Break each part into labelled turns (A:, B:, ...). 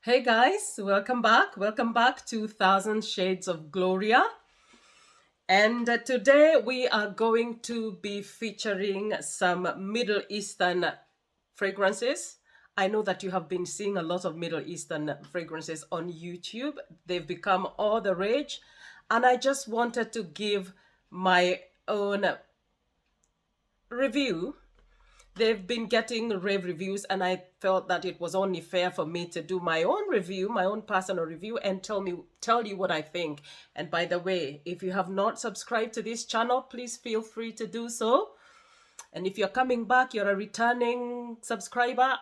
A: Hey guys, welcome back. Welcome back to Thousand Shades of Gloria. And today we are going to be featuring some Middle Eastern fragrances. I know that you have been seeing a lot of Middle Eastern fragrances on YouTube. They've become all the rage. And I just wanted to give my own review. They've been getting rave reviews, and I felt that it was only fair for me to do my own review, my own personal review, and tell you what I think. And by the way, if you have not subscribed to this channel, please feel free to do so. And if you're coming back, you're a returning subscriber,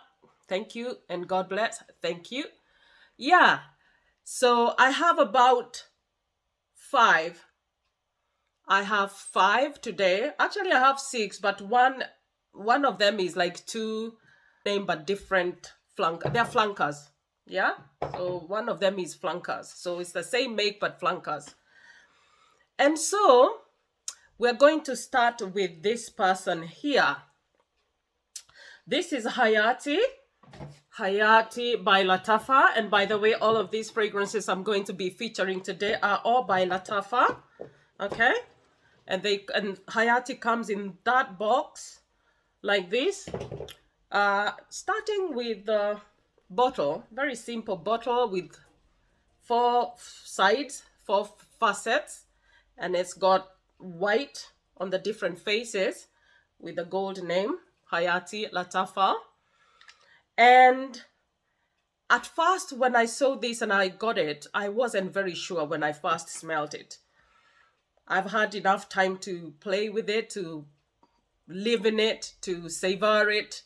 A: thank you, and God bless. Thank you. Yeah. So I have about five. I have five today. Actually, I have six, but one of them is like two name but different they're flankers. Yeah. So one of them is flankers. So it's the same make but flankers. And so we're going to start with this person here. This is Hayati by Lattafa. And by the way, all of these fragrances I'm going to be featuring today are all by Lattafa. Okay. And Hayati comes in that box like this. Starting with the bottle, very simple bottle with four sides, four facets, and it's got white on the different faces with the gold name, Hayati Lattafa. And at first, when I saw this and I got it, I wasn't very sure when I first smelled it. I've had enough time to play with it, to live in it, to savor it,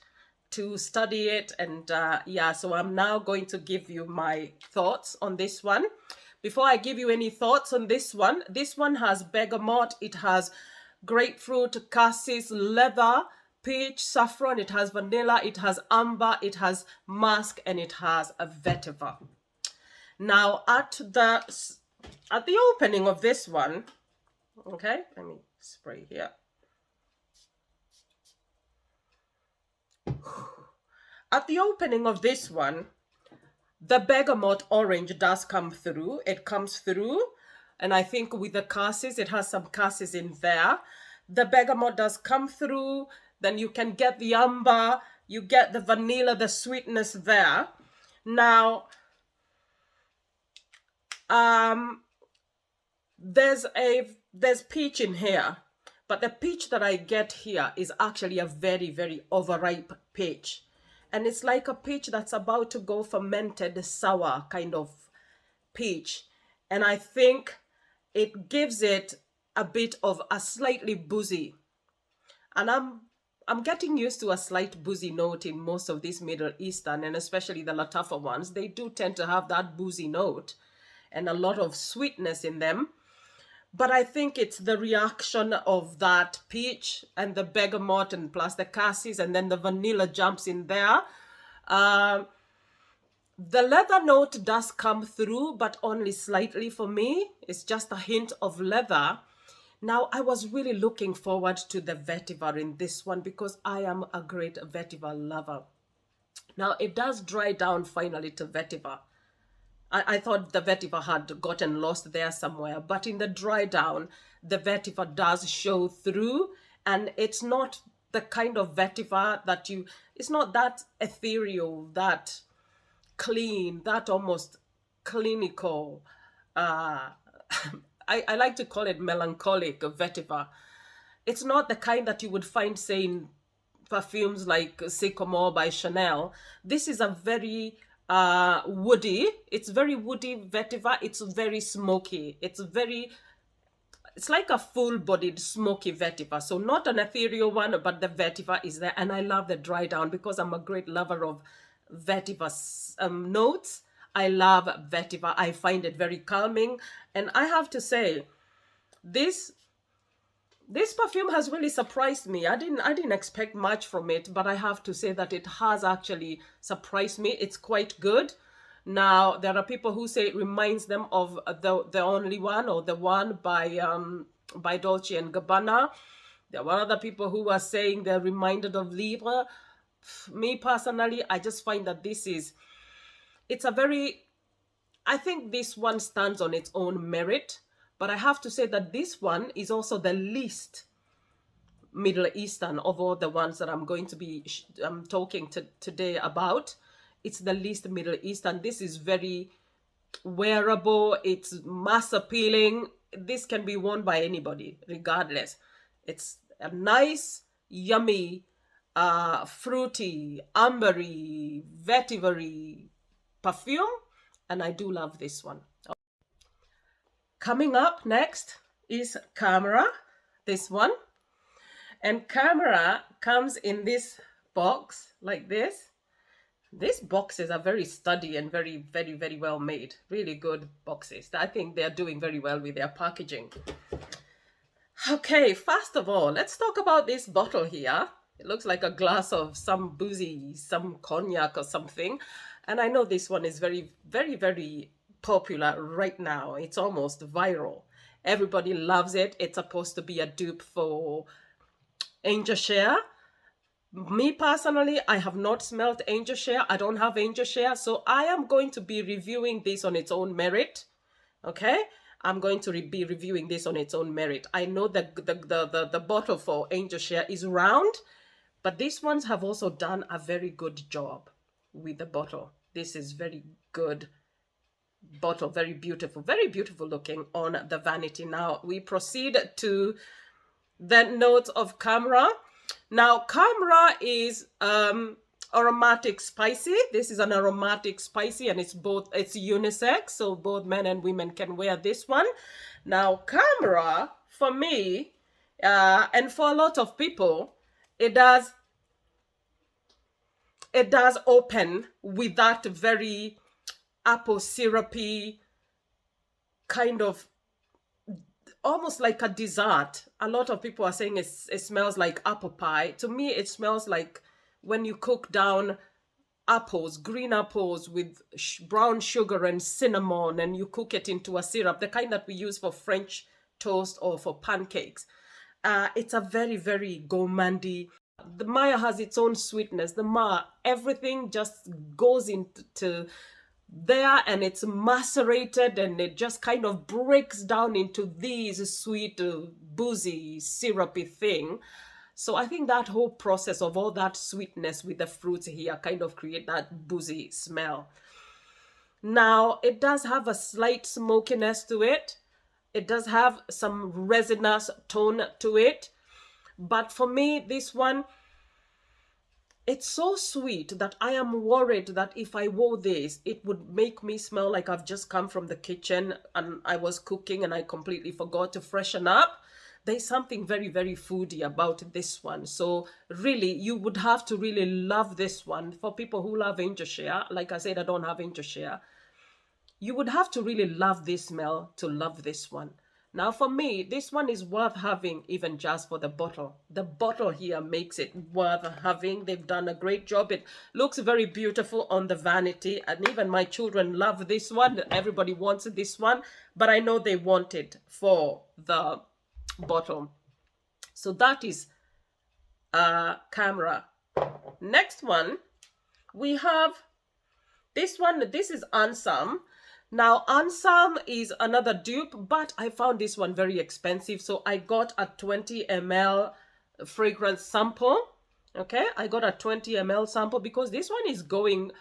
A: to study it. And yeah, so I'm now going to give you my thoughts on this one. Before I give you any thoughts on this one has bergamot, it has grapefruit, cassis, leather, peach, saffron, it has vanilla, it has amber, it has musk, and it has a vetiver. Now at the opening of this one, okay, let me spray here. At the opening of this one, the bergamot orange does come through. It comes through, and I think with the cassis, it has some cassis in there. The bergamot does come through. Then you can get the amber, you get the vanilla, the sweetness there. Now, there's peach in here, but the peach that I get here is actually a very, very overripe peach. And it's like a peach that's about to go fermented sour kind of peach. And I think it gives it a bit of a slightly boozy. And I'm getting used to a slight boozy note in most of these Middle Eastern, and especially the Lattafa ones. They do tend to have that boozy note and a lot of sweetness in them. But I think it's the reaction of that peach and the bergamot and plus the cassis, and then the vanilla jumps in there. The leather note does come through, but only slightly for me. It's just a hint of leather. Now, I was really looking forward to the vetiver in this one because I am a great vetiver lover. Now, it does dry down finally to vetiver. I thought the vetiver had gotten lost there somewhere, but in the dry down, the vetiver does show through, and it's not the kind of vetiver that it's not that ethereal, that clean, that almost clinical. I like to call it melancholic vetiver. It's not the kind that you would find, say, in perfumes like Sycamore by Chanel. This is a very woody. It's very woody vetiver. It's very smoky. It's like a full-bodied smoky vetiver. So not an ethereal one, but the vetiver is there. And I love the dry down because I'm a great lover of vetiver notes. I love vetiver. I find it very calming. And I have to say, this perfume has really surprised me. I didn't expect much from it, but I have to say that it has actually surprised me. It's quite good. Now, there are people who say it reminds them of the only one, or the one by Dolce and Gabbana. There were other people who are saying they're reminded of Libre. Me personally, I just find that this is It's a very, I think this one stands on its own merit, but I have to say that this one is also the least Middle Eastern of all the ones that I'm going to be talking today about. It's the least Middle Eastern. This is very wearable. It's mass appealing. This can be worn by anybody, regardless. It's a nice, yummy, fruity, ambery, vetivery perfume, and I do love this one. Coming up next is Camera, this one. And Camera comes in this box like this. These boxes are very sturdy and very, very, very well made. Really good boxes. I think they're doing very well with their packaging. Okay, first of all, let's talk about this bottle here. It looks like a glass of some boozy, some cognac or something. And I know this one is very, very, very popular right now. It's almost viral. Everybody loves it. It's supposed to be a dupe for Angel Share. Me personally, I have not smelled Angel Share. I don't have Angel Share, so I am going to be reviewing this on its own merit. Okay, I'm going to be reviewing this on its own merit. I know that the bottle for Angel Share is round, but these ones have also done a very good job with the bottle. This is very good bottle, very beautiful looking on the vanity. Now we proceed to the notes of Camera. Now, Camera is aromatic spicy. This is an aromatic spicy, and it's unisex, so both men and women can wear this one. Now, Camera, for me, and for a lot of people, it does open with that very apple syrupy kind of, almost like a dessert. A lot of people are saying it smells like apple pie. To me, it smells like when you cook down apples, green apples with brown sugar and cinnamon, and you cook it into a syrup, the kind that we use for French toast or for pancakes. It's a very, very gourmandy. The Maya has its own sweetness. The Maya, everything just goes into there, and it's macerated, and it just kind of breaks down into these sweet, boozy, syrupy thing. So I think that whole process of all that sweetness with the fruits here kind of create that boozy smell. Now, it does have a slight smokiness to it. It does have some resinous tone to it. But for me, this one, it's so sweet that I am worried that if I wore this, it would make me smell like I've just come from the kitchen and I was cooking and I completely forgot to freshen up. There's something very, very foodie about this one. So really, you would have to really love this one. For people who love Angel Share, like I said, I don't have Angel Share. You would have to really love this smell to love this one. Now for me, this one is worth having even just for the bottle. The bottle here makes it worth having. They've done a great job. It looks very beautiful on the vanity, and even my children love this one. Everybody wants this one, but I know they want it for the bottle. So that is Camera. Next one, we have this one. This is Ansam. Now, Ansam is another dupe, but I found this one very expensive. So I got a 20 ml fragrance sample. Okay, I got a 20 ml sample because this one is going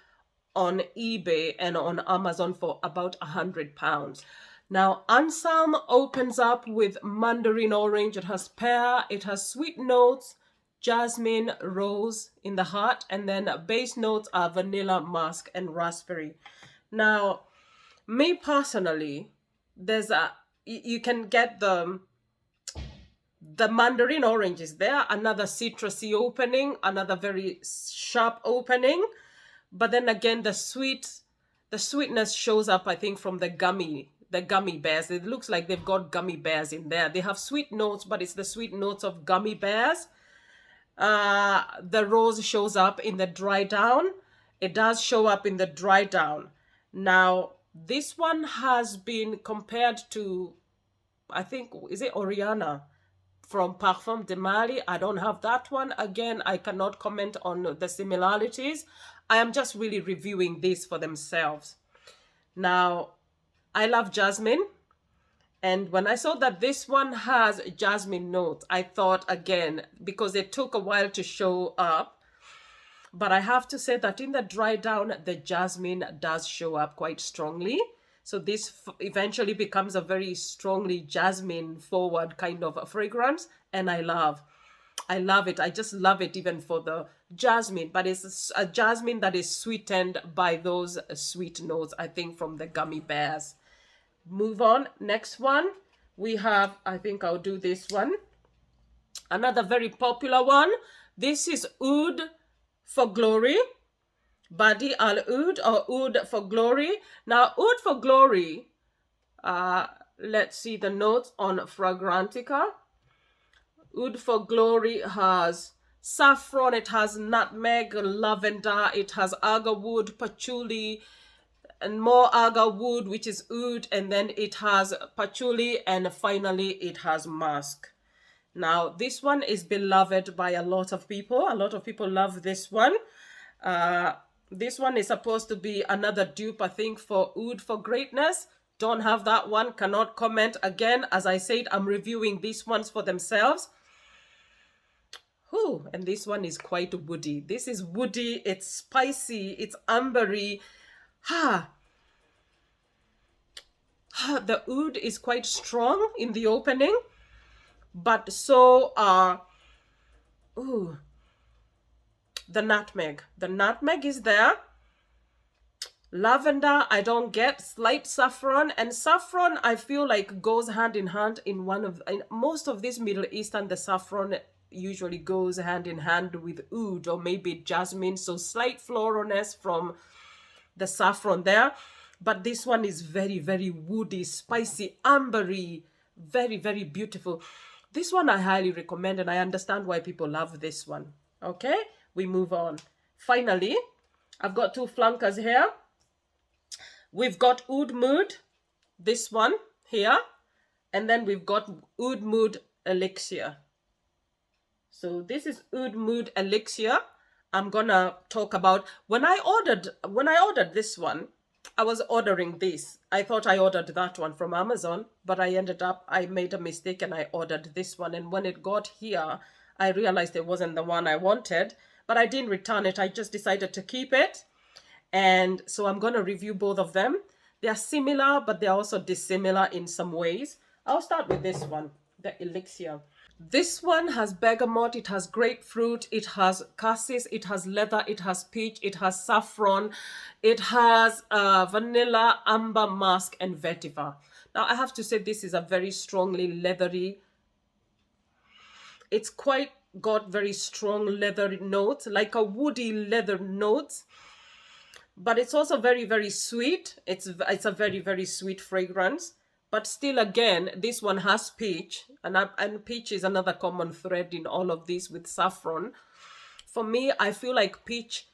A: on eBay and on Amazon for about £100. Now, Ansam opens up with mandarin orange. It has pear, it has sweet notes, jasmine, rose in the heart, and then base notes are vanilla, musk, and raspberry. Now, me personally, you can get the mandarin orange is there, another citrusy opening, another very sharp opening, but then again the sweetness shows up, I think, from the gummy bears. It looks like they've got gummy bears in there. They have sweet notes, but it's the sweet notes of gummy bears. The rose shows up in the dry down. It does show up in the dry down. Now, this one has been compared to, I think, is it Oriana from Parfum de Mali? I don't have that one. Again, I cannot comment on the similarities. I am just really reviewing these for themselves. Now, I love jasmine. And when I saw that this one has jasmine notes, I thought again, because it took a while to show up, but I have to say that in the dry down, the jasmine does show up quite strongly. So this eventually becomes a very strongly jasmine forward kind of a fragrance. And I love it. I just love it even for the jasmine, but it's a jasmine that is sweetened by those sweet notes, I think, from the gummy bears. Move on. Next one. We have, I think I'll do this one. Another very popular one. This is Oud for Glory. Badi Al Oud or Oud for Glory. Now, Oud for Glory, let's see the notes on Fragrantica. Oud for Glory has saffron, it has nutmeg, lavender, it has agar wood, patchouli, and more agar wood, which is oud, and then it has patchouli, and finally it has musk. Now, this one is beloved by a lot of people. A lot of people love this one. This one is supposed to be another dupe, I think, for Oud for Greatness. Don't have that one, cannot comment. Again, as I said, I'm reviewing these ones for themselves. Ooh, and this one is quite woody. This is woody, it's spicy, it's ambery. The oud is quite strong in the opening, but so are the nutmeg. The nutmeg is there. Lavender, I don't get. Slight saffron, and saffron I feel like goes hand in hand in most of this Middle Eastern. The saffron usually goes hand in hand with oud or maybe jasmine, so slight floralness from the saffron there. But this one is very, very woody, spicy, ambery, very, very beautiful. This one I highly recommend, and I understand why people love this one. Okay, we move on. Finally, I've got two flankers here. We've got Oud Mood, this one here, and then we've got Oud Mood Elixir. So this is Oud Mood Elixir. I'm gonna talk about when I ordered this one. I was ordering this. I thought I ordered that one from Amazon, but I made a mistake and I ordered this one. And when it got here, I realized it wasn't the one I wanted, but I didn't return it. I just decided to keep it. And so I'm going to review both of them. They're similar, but they're also dissimilar in some ways. I'll start with this one, the Elixir. This one has bergamot, it has grapefruit, it has cassis, it has leather, it has peach, it has saffron, it has vanilla, amber, musk, and vetiver. Now, I have to say this is a very strongly leathery. It's quite got very strong leather notes, like a woody leather notes. But it's also very, very sweet. It's a very, very sweet fragrance. But still, again, this one has peach. And peach is another common thread in all of these with saffron. For me, I feel like peach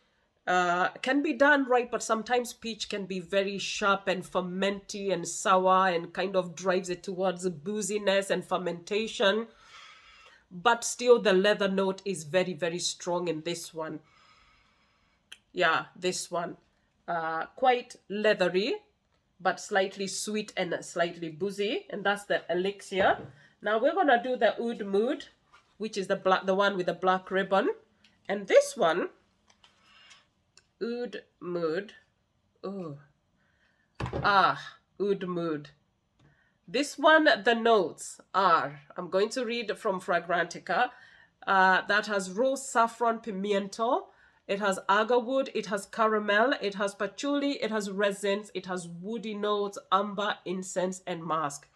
A: can be done right, but sometimes peach can be very sharp and fermenty and sour and kind of drives it towards booziness and fermentation. But still, the leather note is very, very strong in this one. Yeah, this one. Quite leathery, but slightly sweet and slightly boozy, and that's the Elixir. Now we're gonna do the Oud Mood, which is the one with the black ribbon, and this one, Oud Mood. Oud Mood. This one, the notes are, I'm going to read from Fragrantica, that has rose, saffron, pimiento. It has agar wood, it has caramel, it has patchouli, it has resins, it has woody notes, amber, incense, and musk.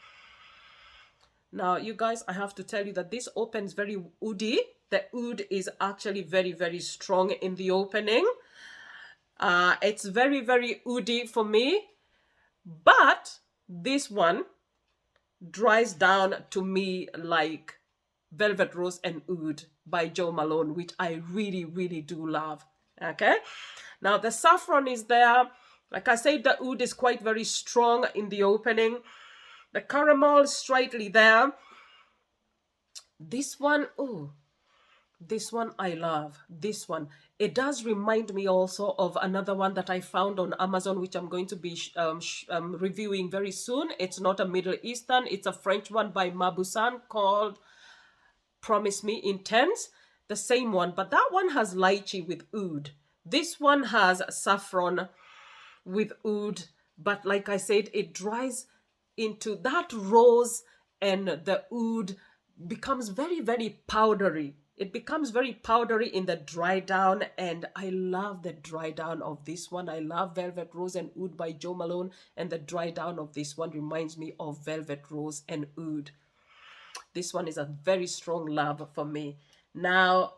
A: Now, you guys, I have to tell you that this opens very woody. The oud is actually very, very strong in the opening. It's very, very woody for me. But this one dries down to me like Velvet Rose and Oud by Jo Malone, which I really, really do love. Okay, now the saffron is there. Like I said, the oud is quite very strong in the opening. The caramel is slightly there. This one, This one I love. This one. It does remind me also of another one that I found on Amazon, which I'm going to be reviewing very soon. It's not a Middle Eastern. It's a French one by Mabussan called Promise Me Intense. The same one, but that one has lychee with oud. This one has saffron with oud, but like I said, it dries into that rose, and the oud becomes very, very powdery. It becomes very powdery in the dry down, and I love the dry down of this one. I love Velvet Rose and Oud by Jo Malone, and the dry down of this one reminds me of Velvet Rose and Oud. This one is a very strong love for me. Now,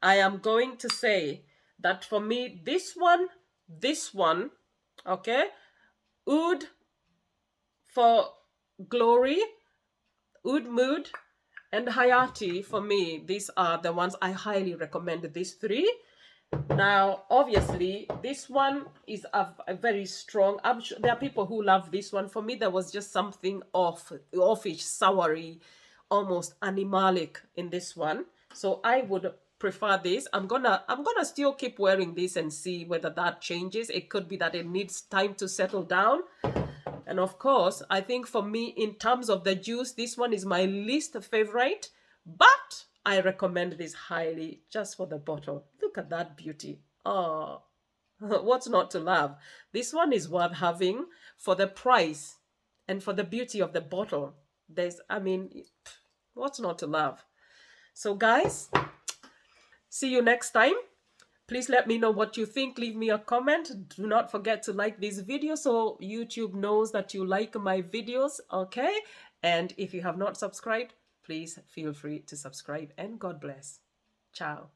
A: I am going to say that for me, this one, okay, Oud for Glory, Oud Mood, and Hayati, for me, these are the ones I highly recommend, these three. Now, obviously, this one is a very strong. I'm sure there are people who love this one. For me, there was just something offish, soury, almost animalic in this one. So I would prefer this. I'm gonna still keep wearing this and see whether that changes. It could be that it needs time to settle down. And of course, I think for me, in terms of the juice, this one is my least favorite, but I recommend this highly just for the bottle. Look at that beauty. Oh, what's not to love? This one is worth having for the price and for the beauty of the bottle. What's not to love? So guys, see you next time. Please let me know what you think. Leave me a comment. Do not forget to like this video so YouTube knows that you like my videos, okay? And if you have not subscribed, please feel free to subscribe, and God bless. Ciao.